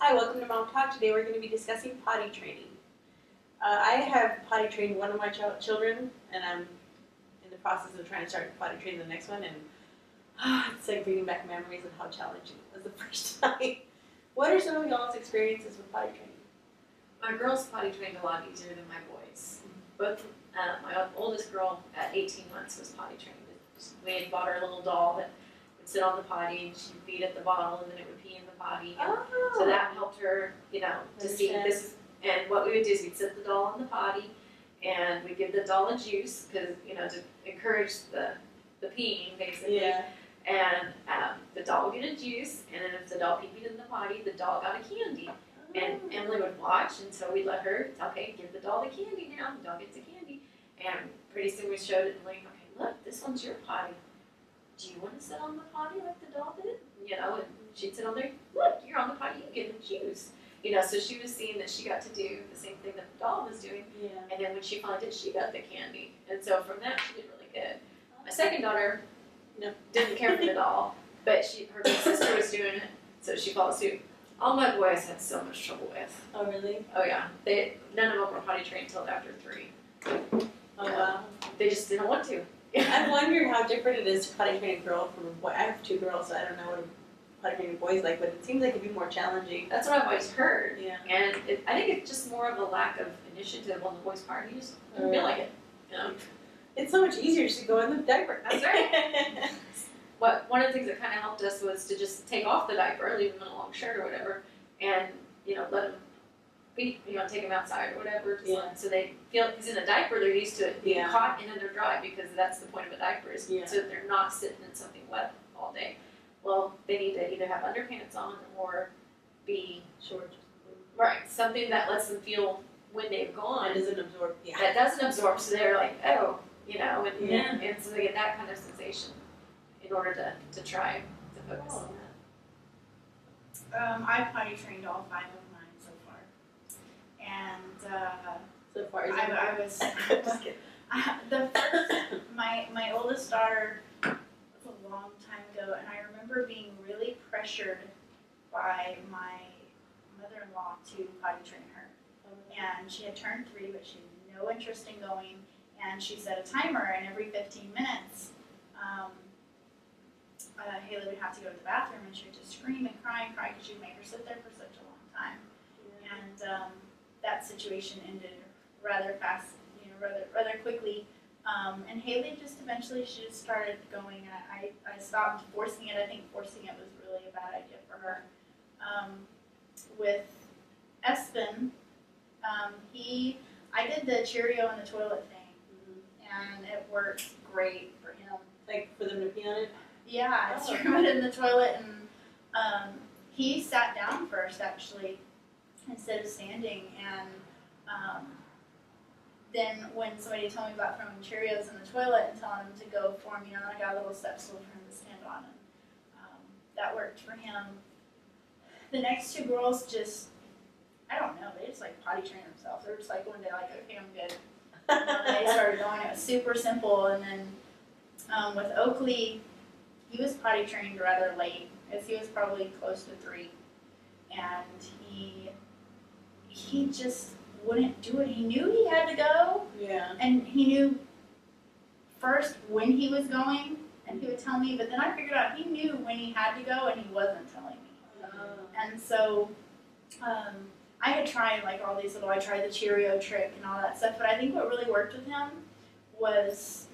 Hi, welcome to Mom Talk. Today we're going to be discussing potty training. I have potty trained one of my children, and I'm in the process of trying to start potty training the next one, and it's like bringing back memories of how challenging it was the first time. What are some of y'all's experiences with potty training? My girls potty trained a lot easier than my boys. Both my oldest girl at 18 months was potty trained. We had bought her a little doll that would sit on the potty, and she'd feed at the bottle, and then it would pee in the potty. So that helped her, to see this. And what we would do is we'd set the doll on the potty, and we'd give the doll a juice, because, to encourage the peeing, basically. Yeah. And the doll would get a juice, and then if the doll peed in the potty, the doll got a candy. And Emily would watch, and so we'd let her, okay, give the doll the candy now, the doll gets the candy. And pretty soon we showed it, and like, okay, look, this one's your potty. Do you want to sit on the potty like the doll did? And she'd sit on there, look, you're on the potty, you get the juice. So she was seeing that she got to do the same thing that the doll was doing. Yeah. And then when she finally did, she got the candy. And so from that, she did really good. My second daughter didn't care for the doll, but her big sister was doing it, so she followed suit. All my boys had so much trouble with. Oh, really? Oh, yeah. None of them were potty trained until after 3. Oh, wow. They just didn't want to. I wonder how different it is to potty train a girl from a boy. I have 2 girls, so I don't know what a potty training boy is like, but it seems like it'd be more challenging. That's what I've always heard. Yeah. And I think it's just more of a lack of initiative on the boys' part. You just don't feel like it. It's so much easier just to go in the diaper. That's right. One of the things that kind of helped us was to just take off the diaper, leave them in a long shirt or whatever, and let them be, take them outside or whatever, so they feel, because in a diaper they're used to it being caught and under dry, because that's the point of a diaper, is so that they're not sitting in something wet all day. Well, they need to either have underpants on or be short. Right, something that lets them feel when they've gone. That doesn't absorb. Yeah. That doesn't absorb, so they're like, oh, and so they get that kind of sensation in order to try to focus on that. I've potty trained all 5 of mine so far, and so far I was just kidding. The first, my oldest daughter, was a long time ago, and I remember being really pressured by my mother-in-law to potty train her, and she had turned 3, but she had no interest in going, and she set a timer, and every 15 minutes. Haley would have to go to the bathroom, and she would just scream and cry because she'd make her sit there for such a long time. Yeah. And that situation ended rather fast, rather quickly. And Haley just eventually, she just started going. I stopped forcing it. I think forcing it was really a bad idea for her. With Espen, I did the Cheerio in the toilet thing, and it worked great for him. Like for them to pee on it? Yeah, I threw it in the toilet, and he sat down first, actually, instead of standing, and then when somebody told me about throwing Cheerios in the toilet and telling him to go for them, I got a little step stool for him to stand on, and that worked for him. The next 2 girls just, I don't know, they just potty train themselves. They're just one day okay, I'm good. And they started going. It was super simple, and then with Oakley, he was potty trained rather late, as he was probably close to 3, and he just wouldn't do it. He knew he had to go, and he knew first when he was going, and he would tell me, but then I figured out he knew when he had to go, and he wasn't telling me. And so I had tried all these I tried the Cheerio trick and all that stuff, but I think what really worked with him was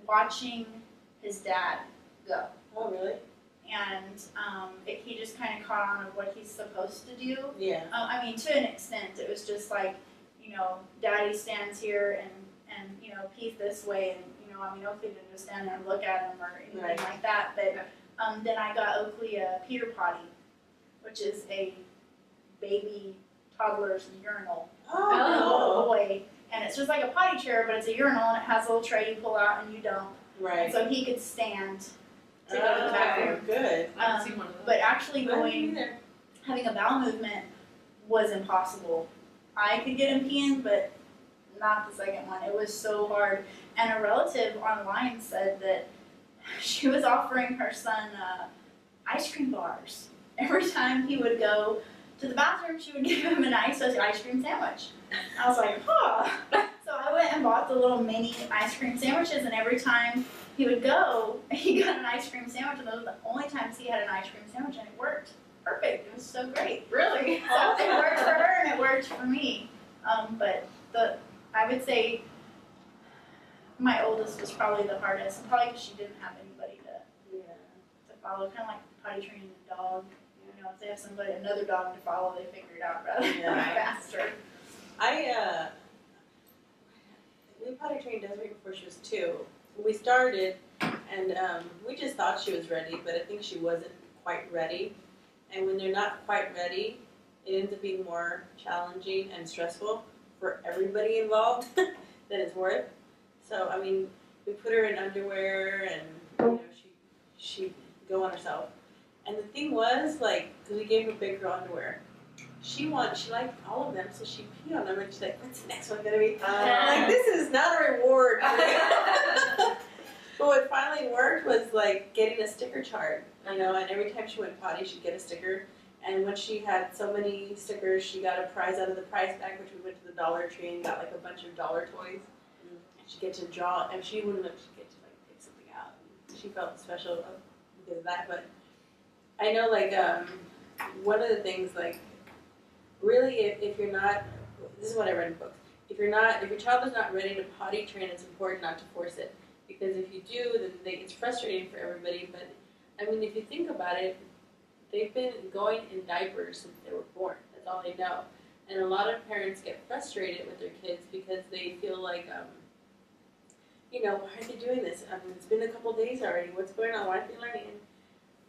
watching his dad go. Oh, really? And he just kind of caught on of what he's supposed to do. Yeah. I mean, to an extent, it was just Daddy stands here and pees this way, and Oakley didn't just stand there and look at him or anything like that. But then I got Oakley a Peter Potty, which is a baby toddler's urinal. Oh. Boy. And it's just like a potty chair, but it's a urinal, and it has a little tray you pull out and you dump. Right. And so he could stand to go to the bathroom. Good. I haven't seen one of those. But actually having a bowel movement was impossible. I could get him peeing, but not the second one. It was so hard. And a relative online said that she was offering her son ice cream bars every time he would go to the bathroom, she would give him a nice ice cream sandwich. I was like, huh. So I went and bought the little mini ice cream sandwiches, and every time he would go, he got an ice cream sandwich, and those were the only times he had an ice cream sandwich, and it worked perfect. It was so great. Really? So it worked for her, and it worked for me. But I would say my oldest was probably the hardest, and probably because she didn't have anybody to follow, kind of like potty training a dog. You know, if they have another dog to follow, they figure it out rather faster. We potty trained Desiree before she was 2. We started, and we just thought she was ready, but I think she wasn't quite ready. And when they're not quite ready, it ends up being more challenging and stressful for everybody involved than it's worth. So, I mean, we put her in underwear, and she'd go on herself. And the thing was, like, because we gave her big girl underwear, she liked all of them, so she peed on them, and she's like, what's the next one gonna be? I'm like, this is not a reward. But what finally worked was, like, getting a sticker chart, and every time she went potty, she'd get a sticker. And when she had so many stickers, she got a prize out of the prize bag, which we went to the Dollar Tree and got, like, a bunch of dollar toys. And she'd get to draw, and she wouldn't have, she'd get to, like, pick something out. She felt special because of that, but I know, like, one of the things, like, really, if you're not, this is what I read in books, if your child is not ready to potty train, it's important not to force it. Because if you do, then it's frustrating for everybody. But, I mean, if you think about it, they've been going in diapers since they were born. That's all they know. And a lot of parents get frustrated with their kids because they feel like, why are they doing this? I mean, it's been a couple days already. What's going on? Why aren't they learning? And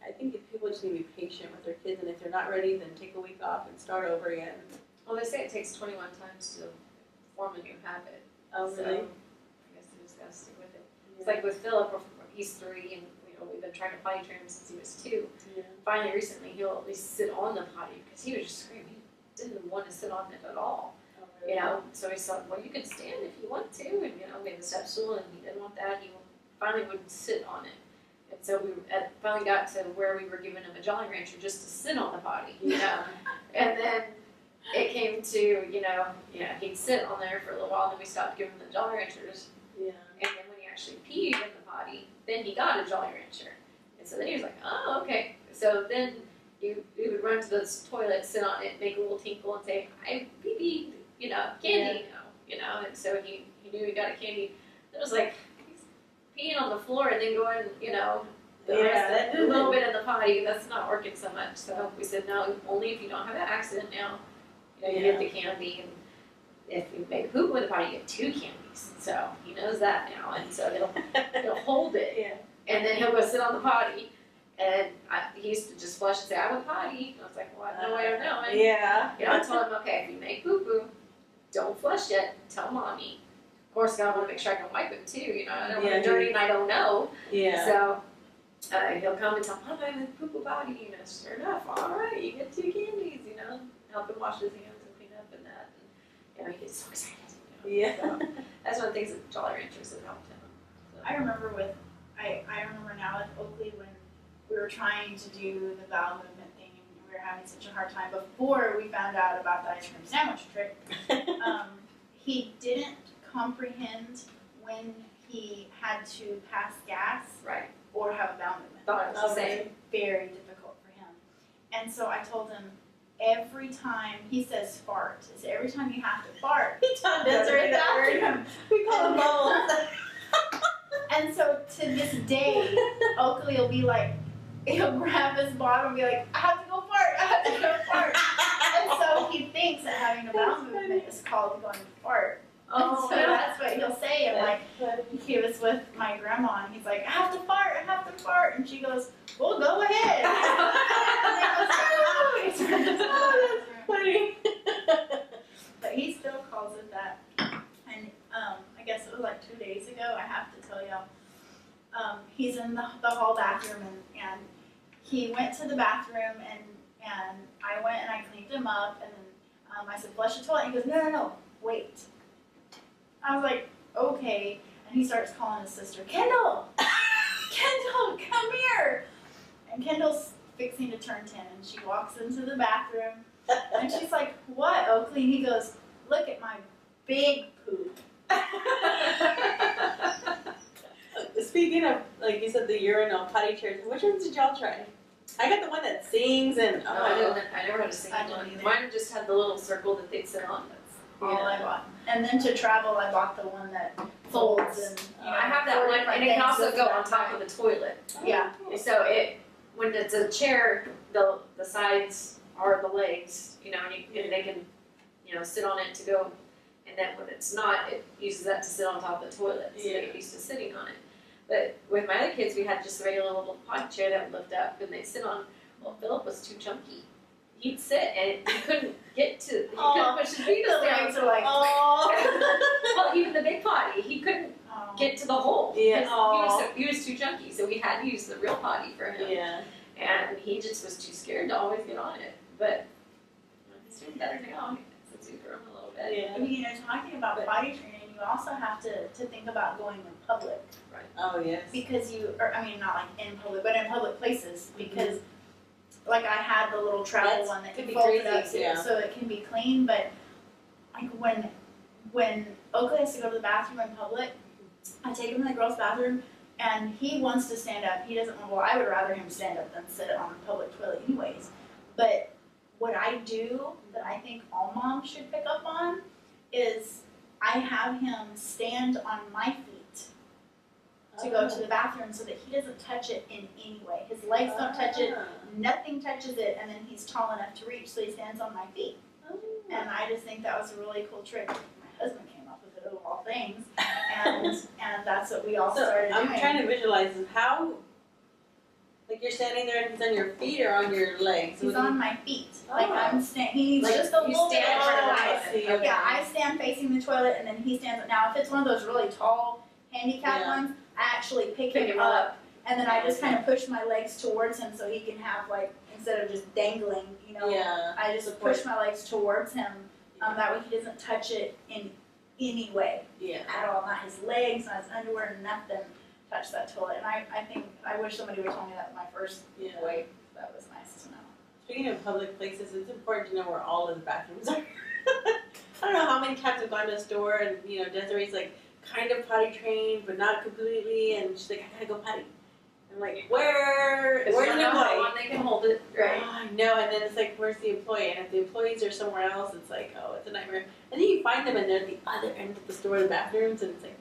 I think if people just need to be patient with their kids, and if they're not ready, then take a week off and start over again. Well, they say it takes 21 times to form a new habit. Oh, really? So I guess they just gotta stick with it. Yeah. It's like with Philip, he's 3, and we've been trying to potty train him since he was 2. Yeah. Finally, recently, he'll at least sit on the potty because he was just screaming. He didn't want to sit on it at all. Oh, really? So he said, well, you can stand if you want to, and we had the step stool, and he didn't want that. He finally wouldn't sit on it. And so we finally got to where we were giving him a Jolly Rancher just to sit on the potty, And then it came to, he'd sit on there for a little while, and then we stopped giving him the Jolly Ranchers. Yeah. And then when he actually peed in the potty, then he got a Jolly Rancher. And so then he was like, oh, okay. So then he would run to the toilet, sit on it, make a little tinkle, and say, I pee-peed, candy, And so he knew he got a candy. It was like, peeing on the floor and then going, a little bit in the potty, that's not working so much. So we said, no, only if you don't have an accident now, you get the candy. And if you make poop in the potty, you get 2 candies. So he knows that now. And so he'll hold it. Yeah. And then he'll go sit on the potty. And he used to just flush and say, I went potty. And I was like, well, I have no way of knowing. Yeah. I told him, okay, if you make poo-poo, don't flush it. Tell mommy. Of course, I want to make sure I can wipe it too. I don't want it dirty and I don't know. Yeah. So he'll come and tell Mom, I have a poo-poo potty. Sure enough, all right, you get 2 candies. Help him wash his hands and clean up and that. And he gets so excited. Yeah. So that's one of the things that Jolly Ranchers have helped him. So. I remember now with Oakley when we were trying to do the bowel movement thing, and we were having such a hard time before we found out about the ice cream sandwich trick. He didn't comprehend when he had to pass gas Right. or have a bowel movement. Thought it was the same. Very difficult for him. And so I told him, every time he says fart, is every time you have to fart. He taught Desiree that word. We call them bubbles. And so to this day, Oakley will be like, he'll grab his bottle and be like, I have to go fart, I have to go fart. And so he thinks that having a bowel movement is called going to fart. Oh, so that's what he'll say. And like, he was with my grandma, and he's like, I have to fart, and she goes, well, go ahead. And he goes, oh, that's funny. But he still calls it that. And I guess it was like 2 days ago, I have to tell y'all, he's in the hall bathroom, and he went to the bathroom, and I went and I cleaned him up, and then I said, flush the toilet, and he goes, no, wait. I was like, okay. And he starts calling his sister, Kendall, come here. And Kendall's fixing to turn 10, and she walks into the bathroom, And she's like, what, Oakley? And he goes, look at my big poop. Speaking of, like you said, the urinal potty chairs, which ones did y'all try? I got the one that sings and I never had a single I didn't one. either. Mine just had the little circle that they'd sit on. That's All I bought. And then to travel, I bought the one that folds and, I have that one, and it can also go on top of the toilet. Yeah. So when it's a chair, the sides are the legs, and they can, sit on it to go. And then when it's not, it uses that to sit on top of the toilet. So they get used to sitting on it. But with my other kids, we had just a regular little potty chair that would lift up and they'd sit on. Well, Philip was too chunky. He'd sit and he couldn't couldn't push his feet The down. legs are like, Well, even the big potty, he couldn't get to the hole. Yeah. because He was too chunky, so we had to use the real potty for him. Yeah. And he just was too scared to always get on it. But he's doing better now since we've grown a little bit. Yeah. Talking about potty training, you also have to think about going in public. Oh yes. Because not like in public, but in public places, because like I had the little travel one that could can be fold it up crazy, yeah. so it can be clean, but like when Oakley has to go to the bathroom in public, I take him in the girls' bathroom and he wants to stand up. He doesn't well, I would rather him stand up than sit on a public toilet anyways. But what I do that I think all moms should pick up on is I have him stand on my feet to go to the bathroom so that he doesn't touch it in any way. His legs don't touch it, nothing touches it, and then he's tall enough to reach, so he stands on my feet. And I just think that was a really cool trick. My husband came up with it of all things, and that's what we all started doing. I'm trying to visualize how, like you're standing there and he's on your feet or on your legs? He's on my feet. Like Oh. he needs Like, just a you little bit stand of in front of the height. toilet. Okay. Yeah, I stand facing the toilet and then he stands. Now, if it's one of those really tall handicap Yeah. ones, I actually pick him up and then I just kind of push my legs towards him so he can have instead of just dangling, Yeah. I just push my legs towards him. That way he doesn't touch it in any way Yeah. at all. Not his legs, not his underwear, nothing touch that toilet. And I wish somebody would tell me that my first Yeah. boy. That was nice to know. Speaking of public places, it's important to know where all of the bathrooms are. I don't know how many times I've gone to a store and Desiree's like kind of potty trained but not completely, and she's like, I gotta go potty. I'm like, where's the employee? They can hold it, right? Oh, I know, and then it's like, where's the employee? And if the employees are somewhere else, it's like, oh, it's a nightmare. And then you find them and they're at the other end of the store, the bathrooms, and it's like,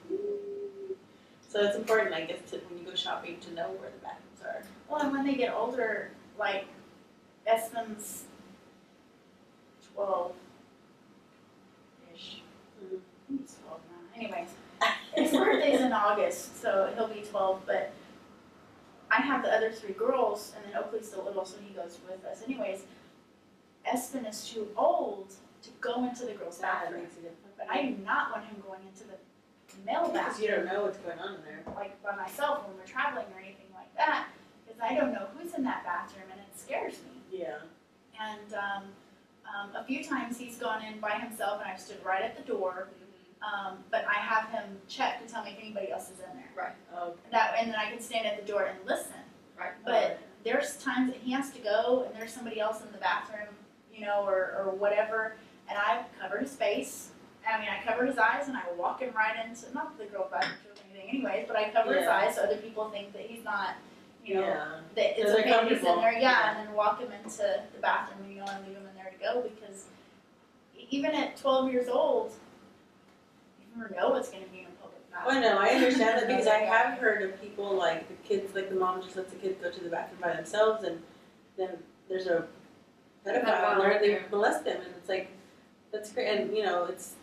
So it's important, I guess, when you go shopping to know where the bathrooms are. Well, and when they get older, like Espen's 12-ish. I think he's 12 now. Anyways, his birthday's in August, so he'll be 12. But I have the other 3 girls, and then Oakley's still little, so he goes with us. Anyways, Espen is too old to go into the girls' bathroom. But I do not want him going into the male Because bathroom. you don't know what's going on in there. Like by myself when we're traveling or anything like that, because I don't know who's in that bathroom and it scares me. Yeah. And a few times he's gone in by himself and I've stood right at the door, but I have him check to tell me if anybody else is in there. Right. Oh. And then I can stand at the door and listen. Right. But there's times that he has to go and there's somebody else in the bathroom, or whatever, and I cover his face. I cover his eyes and I walk him right into, not that the girl bathroom or anything anyways, but I cover his eyes so other people think that he's not, that it's So they're okay that he's in comfortable. there, and then walk him into the bathroom, and leave him in there to go, because even at 12 years old, you never know what's going to be in a public bathroom. Well, no, I understand that because I have heard of people like the kids, like the mom just lets the kids go to the bathroom by themselves, and then there's a pedophile there and they molest them, and it's like, that's great, and it's,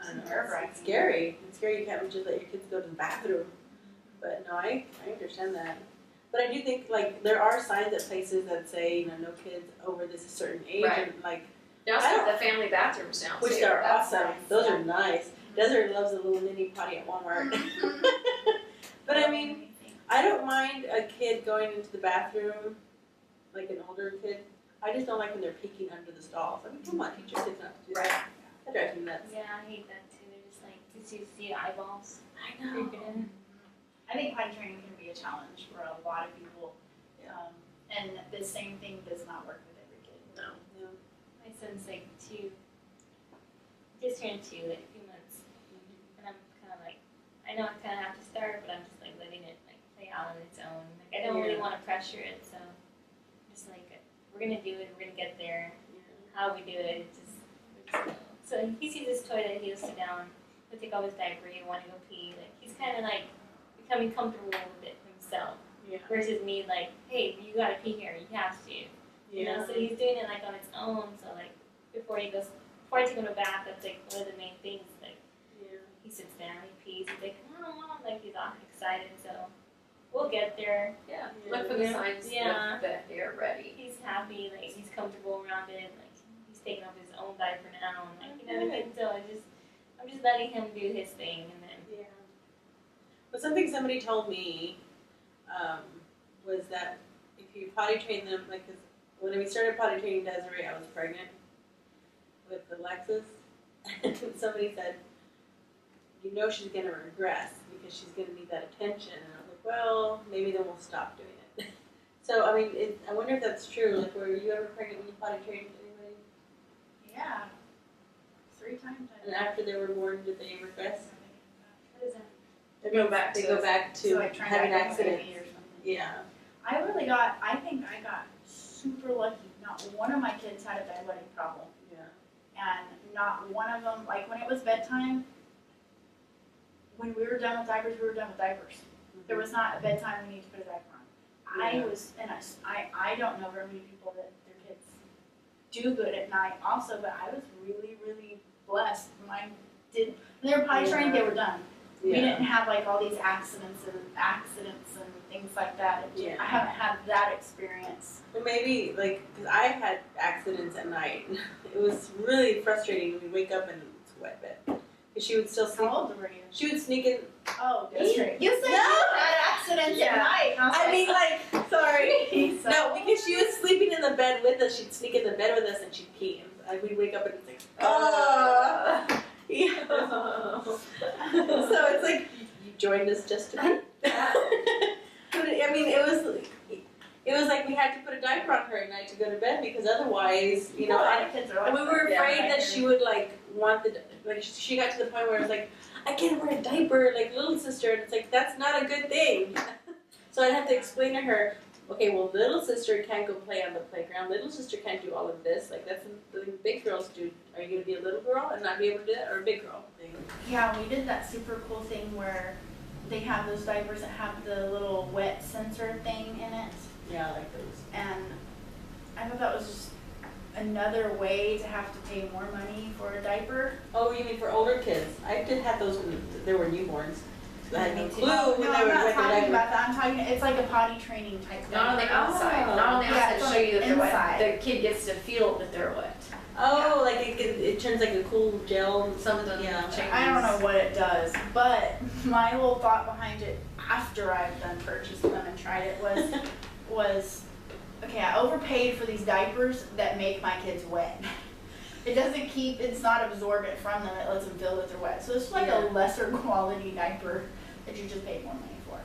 I don't know, it's scary. It's scary you can't just let your kids go to the bathroom. But no, I understand that. But I do think there are signs at places that say no kids over this certain age, Right. and They also have the family bathrooms now, which too. are That's awesome. nice, Those yeah. are nice. Desiree loves a little mini potty at Walmart. But I mean, I don't mind a kid going into the bathroom, like an older kid. I just don't like when they're peeking under the stalls. I mean, come on, teach your kids not to do that. That drives me nuts. Yeah, I hate that too. They're just like to see the eyeballs I know. creeping in. I think potty training can be a challenge for a lot of people, and the same thing does not work with every kid. No. son's like 2, just turned 2, like a few months. And I'm kind of like, I know I kind of have to start, but I'm just like letting it like play out on its own. Like I don't really want to pressure it, so I'm just like, we're gonna do it, we're gonna get there. How we do it, it's just know. So he sees this toy that he'll sit down, he'll take off his diaper, he'll want to go pee. Like he's kind of like becoming comfortable with it himself. Yeah. Versus me, like, hey, you gotta pee here, you have to. You know, so he's doing it like on its own. So like before I take him to bath, that's like one of the main things. Like he sits down, he pees, he's like, Mom, like he's all excited. So we'll get there. Yeah. Look for the signs that they're ready. He's happy, like he's comfortable around it, like he's taking off his own diaper now, and like you know what I mean. So I'm just letting him do his thing, and then But something somebody told me was that if you potty train them, like, 'cause when we started potty training Desiree, I was pregnant with Alexis, and somebody said, you know she's going to regress because she's going to need that attention. And I was like, well, maybe then we'll stop doing it. So, I mean, I wonder if that's true. Like, were you ever pregnant when you potty trained anybody? Yeah. 3 times. And after they were born, did they regress? what is that? They go back to So like trying having to have a accidents. baby or something. Yeah. I think I got super lucky. Not one of my kids had a bedwetting problem. Yeah. And not one of them, like when it was bedtime, when we were done with diapers, we were done with diapers. There was not a bedtime we need to put a diaper on. I don't know very many people that their kids do good at night also, but I was really, really blessed. Mine did, when they were potty trained, they were done. We didn't have like all these accidents and things like that. I haven't had that experience. Well, maybe, like, because I had accidents at night. It was really frustrating when we wake up and it's a wet bed. Because she would still sleep. How old were you? She would sneak in. Oh, that's right. You said No! you had accidents at night. I mean, like, sorry. So- No, because she was sleeping in the bed with us. She'd sneak in the bed with us and she'd pee. And we'd wake up and it's like, oh. Yeah. So it's like, you joined us just to pee. But I mean, it was like we had to put a diaper on her at night to go to bed because otherwise, you know, a lot of kids are like and we were that. afraid that she would like want she got to the point where it was like, I can't wear a diaper like little sister, and it's like that's not a good thing. So I'd have to explain to her, okay, well, little sister can't go play on the playground. Little sister can't do all of this. Like that's the big girls do. Are you gonna be a little girl and not be able to do that, or a big girl thing? Yeah, we did that super cool thing where they have those diapers that have the little wet sensor thing in it. Yeah, I like those. And I thought that was just another way to have to pay more money for a diaper. Oh, you mean for older kids? I did have those when they were newborns. So I had no clue No, when I'm they would not wet the talking diaper. about that. I'm talking, it's like a potty training type thing. Not on the outside. Not on the Yeah, outside it's to on show the you that they're wet. inside. The kid gets to feel that they're wet. Oh, like it turns like a cool gel. Some of them change. I don't know what it does, but my whole thought behind it after I've done purchased them and tried it was okay, I overpaid for these diapers that make my kids wet. It's not absorbent from them, it lets them feel that they're wet. So it's like a lesser quality diaper that you just paid more money for.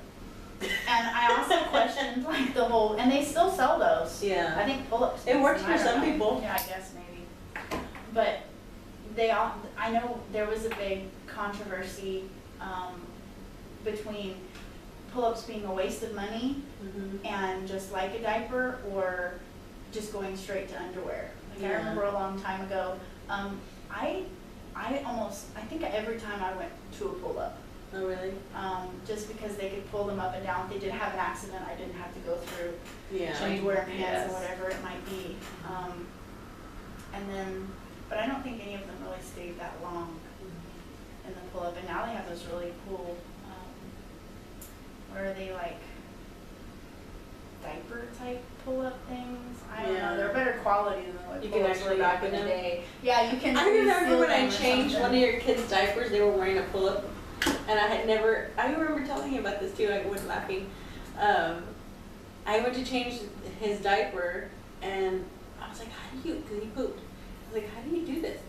And I also questioned like the whole, and they still sell those. Yeah. I think pull-ups. It works for I don't some know. people. Yeah, I guess maybe. But I know there was a big controversy between pull-ups being a waste of money Mm-hmm. and just like a diaper, or just going straight to underwear. Like I remember a long time ago, I think every time I went to a pull-up, Oh, really? just because they could pull them up and down. If they did have an accident, I didn't have to go through Yeah. underwear and pants Yes. or whatever it might be. But I don't think any of them really stayed that long in the pull-up. And now they have those really cool, where are they like diaper type pull-up things? I don't know. They're better quality than what You can pull-ups actually were back open in the them. day. Yeah, you can. I remember reseal when I them or changed something. one of your kids' diapers, they were wearing a pull-up, and I remember telling him about this too, I was laughing. I went to change his diaper, and I was like, because he pooped. I was like, how do you do this?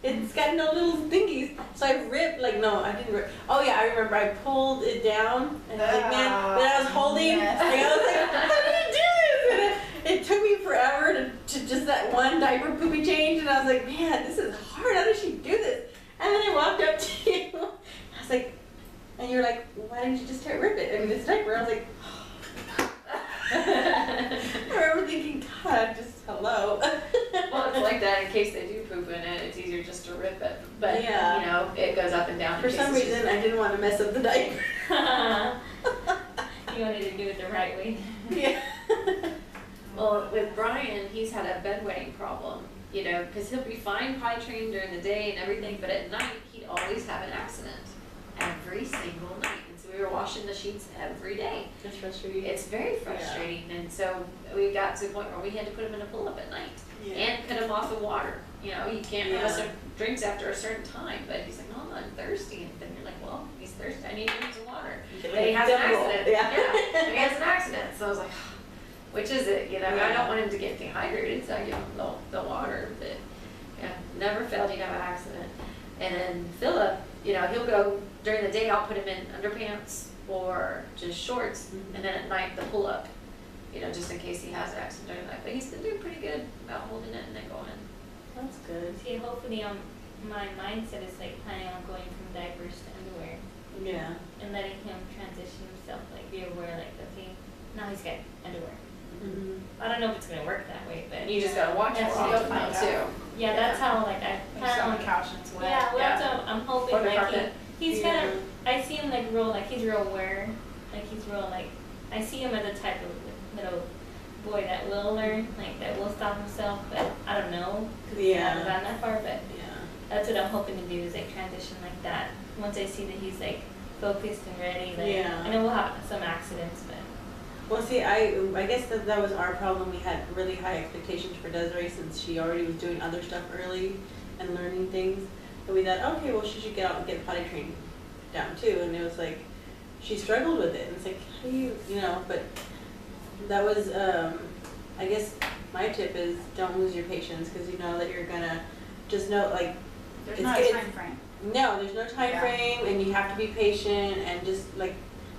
It's got no little thingies. So I ripped, I didn't rip. Oh yeah, I remember I pulled it down, and I was like, man, then I was holding, yes. and I was like, how do you do this? And it took me forever to just that one diaper poopy change, and I was like, man, this is hard. How does she do this? And then I walked up to you. I was like, and you're like, why didn't you just rip it? I mean, this diaper. I was like, I remember thinking, God, just hello. Well, it's like that in case they do poop in it, it's easier just to rip it. But, Yeah. you know, it goes up and down. For in case some it's just- reason, I didn't want to mess up the diaper. You wanted to do it the right way. Yeah. Well, with Brian, he's had a bedwetting problem, you know, because he'll be fine potty trained during the day and everything, but at night, he'd always have an accident. Every single night. And so we were washing the sheets every day. That's frustrating. It's very frustrating. And so we got to the point where we had to put him in a pull-up at night and cut him off the water. You know, you can't have some drinks after a certain time, but he's like, no, I'm thirsty. And then you're like, well, he's thirsty. I need to drink some water. But he has an accident. Yeah. And he has an accident. So I was like, which is it? You know, I don't want him to get dehydrated, so I give him the water. But yeah, never failed. He'd have an accident. And then Philip, you know, he'll go during the day. I'll put him in underpants or just shorts, and then at night the pull up. You know, just in case he has an accident during the night. But he's been doing pretty good about holding it and then going. That's good. See, hopefully, my mindset is like planning on going from diapers to underwear Yeah. and letting him transition himself, like be aware, like, okay, now he's got underwear. Mm-hmm. I don't know if it's gonna work that way, but And you just gotta watch Yes, for you'll often find though too. out. yeah, that's how like I Like sit on the kind of. couch and it's wet. Yeah, well, that's what I'm hoping. Or the Like carpet. he's kind of. I see him like real, like he's real aware, like he's real like. I see him as a type of little boy that will learn, like that will stop himself, but I don't know because he hasn't gotten that far. But Yeah. that's what I'm hoping to do is like transition like that. Once I see that he's like focused and ready, like Yeah. I know we'll have some accidents, but Well, see, I guess that was our problem. We had really high expectations for Desiree since she already was doing other stuff early and learning things. And we thought, okay, well, she should get out and get potty trained down too. And it was like, she struggled with it. And it's like, how do you know, but that was, I guess my tip is don't lose your patience because you know that you're gonna just know, like, There's It's not a good. time frame. no, there's no time Yeah. frame and you have to be patient and just like,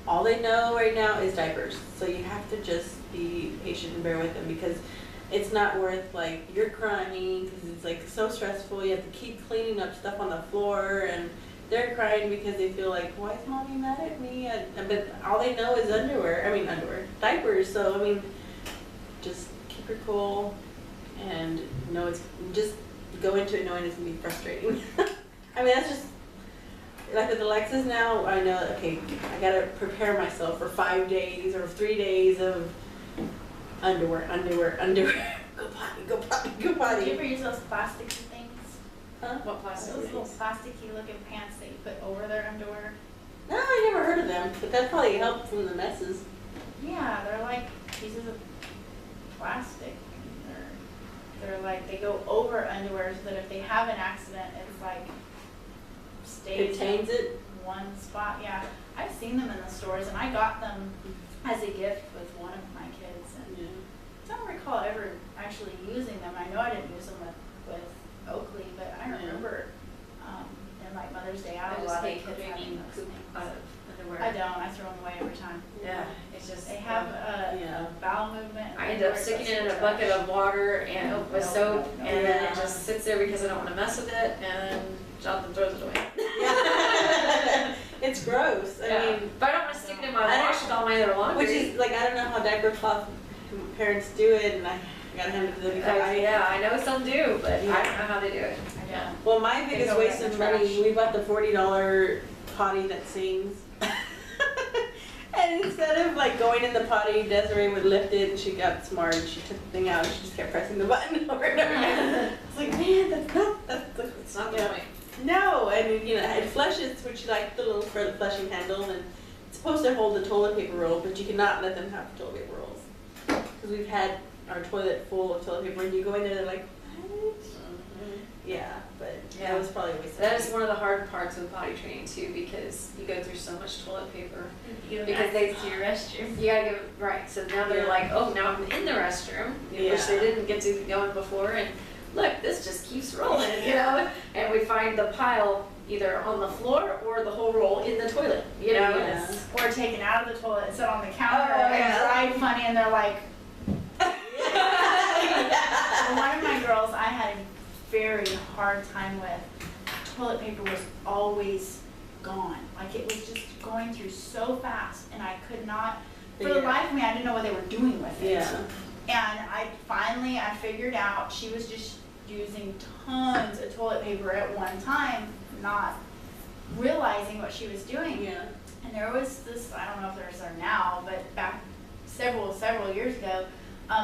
all they know right now is diapers. So you have to just be patient and bear with them because it's not worth like, you're crying because it's like so stressful. You have to keep cleaning up stuff on the floor and they're crying because they feel like, why is mommy mad at me? But all they know is diapers. So, I mean, just keep her cool and know it's, just go into it knowing it's gonna be frustrating. I mean, that's just, like with Alexis now, I know, okay, I gotta prepare myself for 5 days or 3 days of underwear. Go potty, go potty, go Did you potty. ever use those plasticky things? Huh? What plastic Those little things? plasticky looking pants that you put over their underwear? No, I never heard of them, but that probably helped from the messes. Yeah, they're like pieces of plastic. They're like, they go over underwear so that if they have an accident, it's like stays Contains in it. one spot. Yeah, I've seen them in the stores and I got them as a gift with one of my kids. And I don't recall ever actually using them. I know I didn't use them with Oakley, but I remember in like Mother's Day out, I a just lot of hate kids having cleaning those poop things. out of underwear. I don't. I throw them away every time. Yeah, it's just. They have Yeah. a bowel movement. I end up sticking it in a bucket of water and with soap, and then it just sits there because I don't want to mess with it, and Jonathan throws it away. Yeah. It's gross. I Yeah. mean, But I don't want to stick it in my I don't- wash with all my other laundry. which is like, I don't know how diaper cloth parents do it, and I gotta hand it to them because Yeah, I know some do, but I don't know Yeah. how they do it. I know. Well, my They biggest go waste right in of the money, trash. we bought the $40 potty that sings. And instead of like going in the potty, Desiree would lift it and she got smart. She took the thing out and she just kept pressing the button over and over again. I was like, man, It's not the yeah. point. No, and you know, it flushes, which like the little for the flushing handle, and it's supposed to hold the toilet paper roll, but you cannot let them have toilet paper rolls. Because we've had our toilet full of toilet paper and you go in there, they're like, what? Yeah, but Yeah. that was probably a waste of That money. is one of the hard parts with potty training too, because you go through so much toilet paper. you Because they- to your restroom. You gotta give it right. So now they're Yeah. like, oh, now I'm in the restroom, which Yeah. they didn't get to go in before, and look, this just keeps rolling, you know. And we find the pile either on the floor or the whole roll in the toilet, you know. Yeah. It's- Or taken out of the toilet and sit on the counter Oh, and yeah. dried funny and they're like, Yeah. one of my girls, I very hard time with. Toilet paper was always gone. Like it was just going through so fast, and I could not, for the life of me, I didn't know what they were doing with it. Yeah. And I figured out she was just using tons of toilet paper at one time, not realizing what she was doing. Yeah. And there was this, I don't know if there's there now, but back several years ago,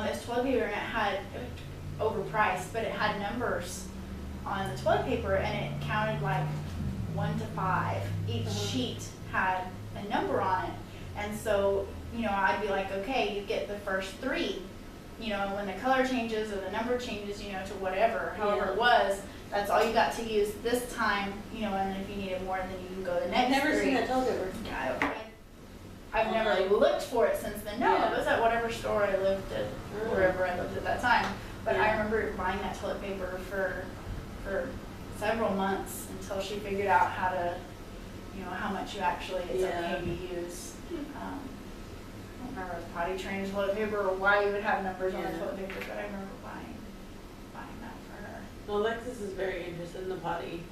this toilet paper, and it was overpriced, but it had numbers on the toilet paper, and it counted like 1 to 5. Each sheet had a number on it. And so, I'd be like, okay, you get the first 3. When the color changes or the number changes, to whatever, however it was, that's all you got to use this time, and if you needed more, then you can go the next 3. I've never seen that toilet paper. Yeah, I've never looked for it since then. No, it was at whatever store I lived at, wherever I lived at that time. But I remember buying that toilet paper for several months until she figured out how to, how much you actually, it's okay to use. I don't remember if potty trained toilet paper or why you would have numbers on the toilet paper, but I remember buying that for her. Well, Alexis is very interested in the potty.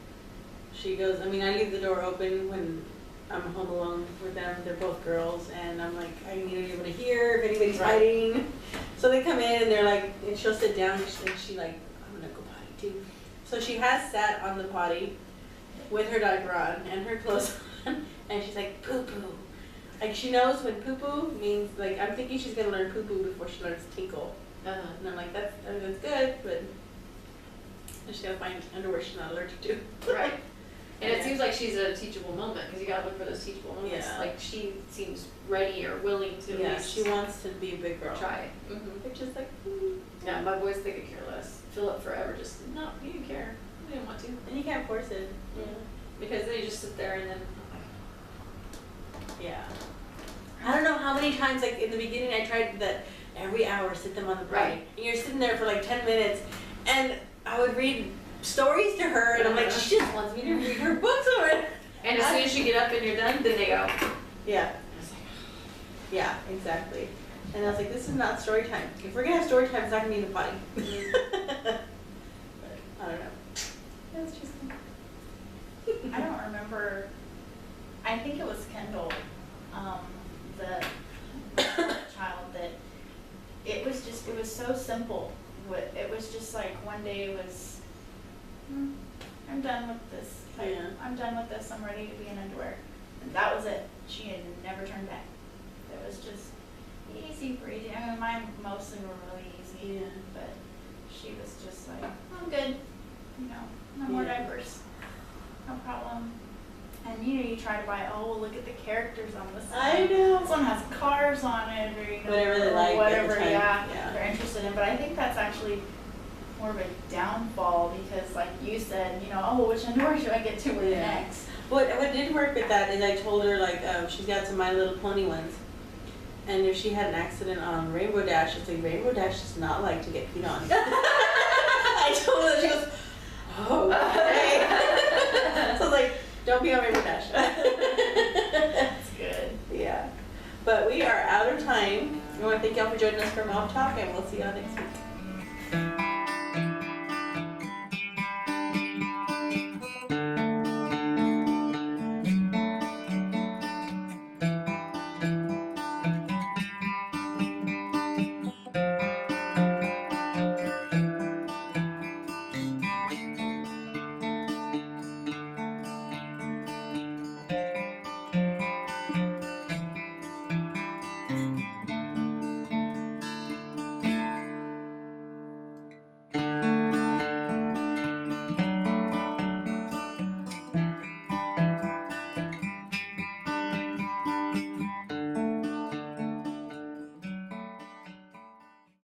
She goes, I leave the door open when I'm home alone with them. They're both girls, and I'm like, I need to be able to hear if anybody's fighting. So they come in and they're like, and she'll sit down and she like, I'm gonna go potty too. So she has sat on the potty with her diaper on and her clothes on, and she's like, poo poo. Like she knows when poo poo means, like, I'm thinking she's gonna learn poo poo before she learns tinkle. And I'm like, that's good, but she's gotta find underwear she's not allergic to. Right. And it seems like she's a teachable moment, because you gotta look for those teachable moments. Yeah. Like she seems ready or willing to at least she wants to be a big girl. try it. Which is like, Yeah, my boys, they could care less. Philip forever just, no, you didn't care. I didn't want to. and you can't force it. Because they just sit there and then, Yeah. I don't know how many times, like in the beginning, I tried that every hour sit them on the potty. Right. And you're sitting there for like 10 minutes, and I would read stories to her, and I'm like, she just wants me to read her books over it. and as soon as you get up and you're done, then they go. Yeah. Yeah, exactly. And I was like, this is not story time. If we're gonna have story time, it's not gonna be in the potty. But I don't know. That's just. I don't remember, I think it was Kendall, the child, that it was so simple. It was just like one day it was, I'm done with this. Like, I'm done with this, I'm ready to be in underwear. And that was it. She had never turned back. It was just easy breezy. I mean, mine mostly were really easy, but she was just like, I'm good. No more diapers. No problem. And you try to buy, oh, look at the characters on this one. I know. This one has cars on it, or Whatever they like whatever, at the time. they're interested in. But I think that's actually more of a downfall because, like you said, oh, which underwear should I get to wear next? What did work with that is I told her, like, she's got some My Little Pony ones. And if she had an accident on Rainbow Dash, it's like, Rainbow Dash does not like to get peed on. I told her, she goes, oh, okay. So I was like, don't be on Rainbow Dash. That's good. Yeah. But we are out of time. I want to thank y'all for joining us for Mom Talk, and we'll see y'all next week.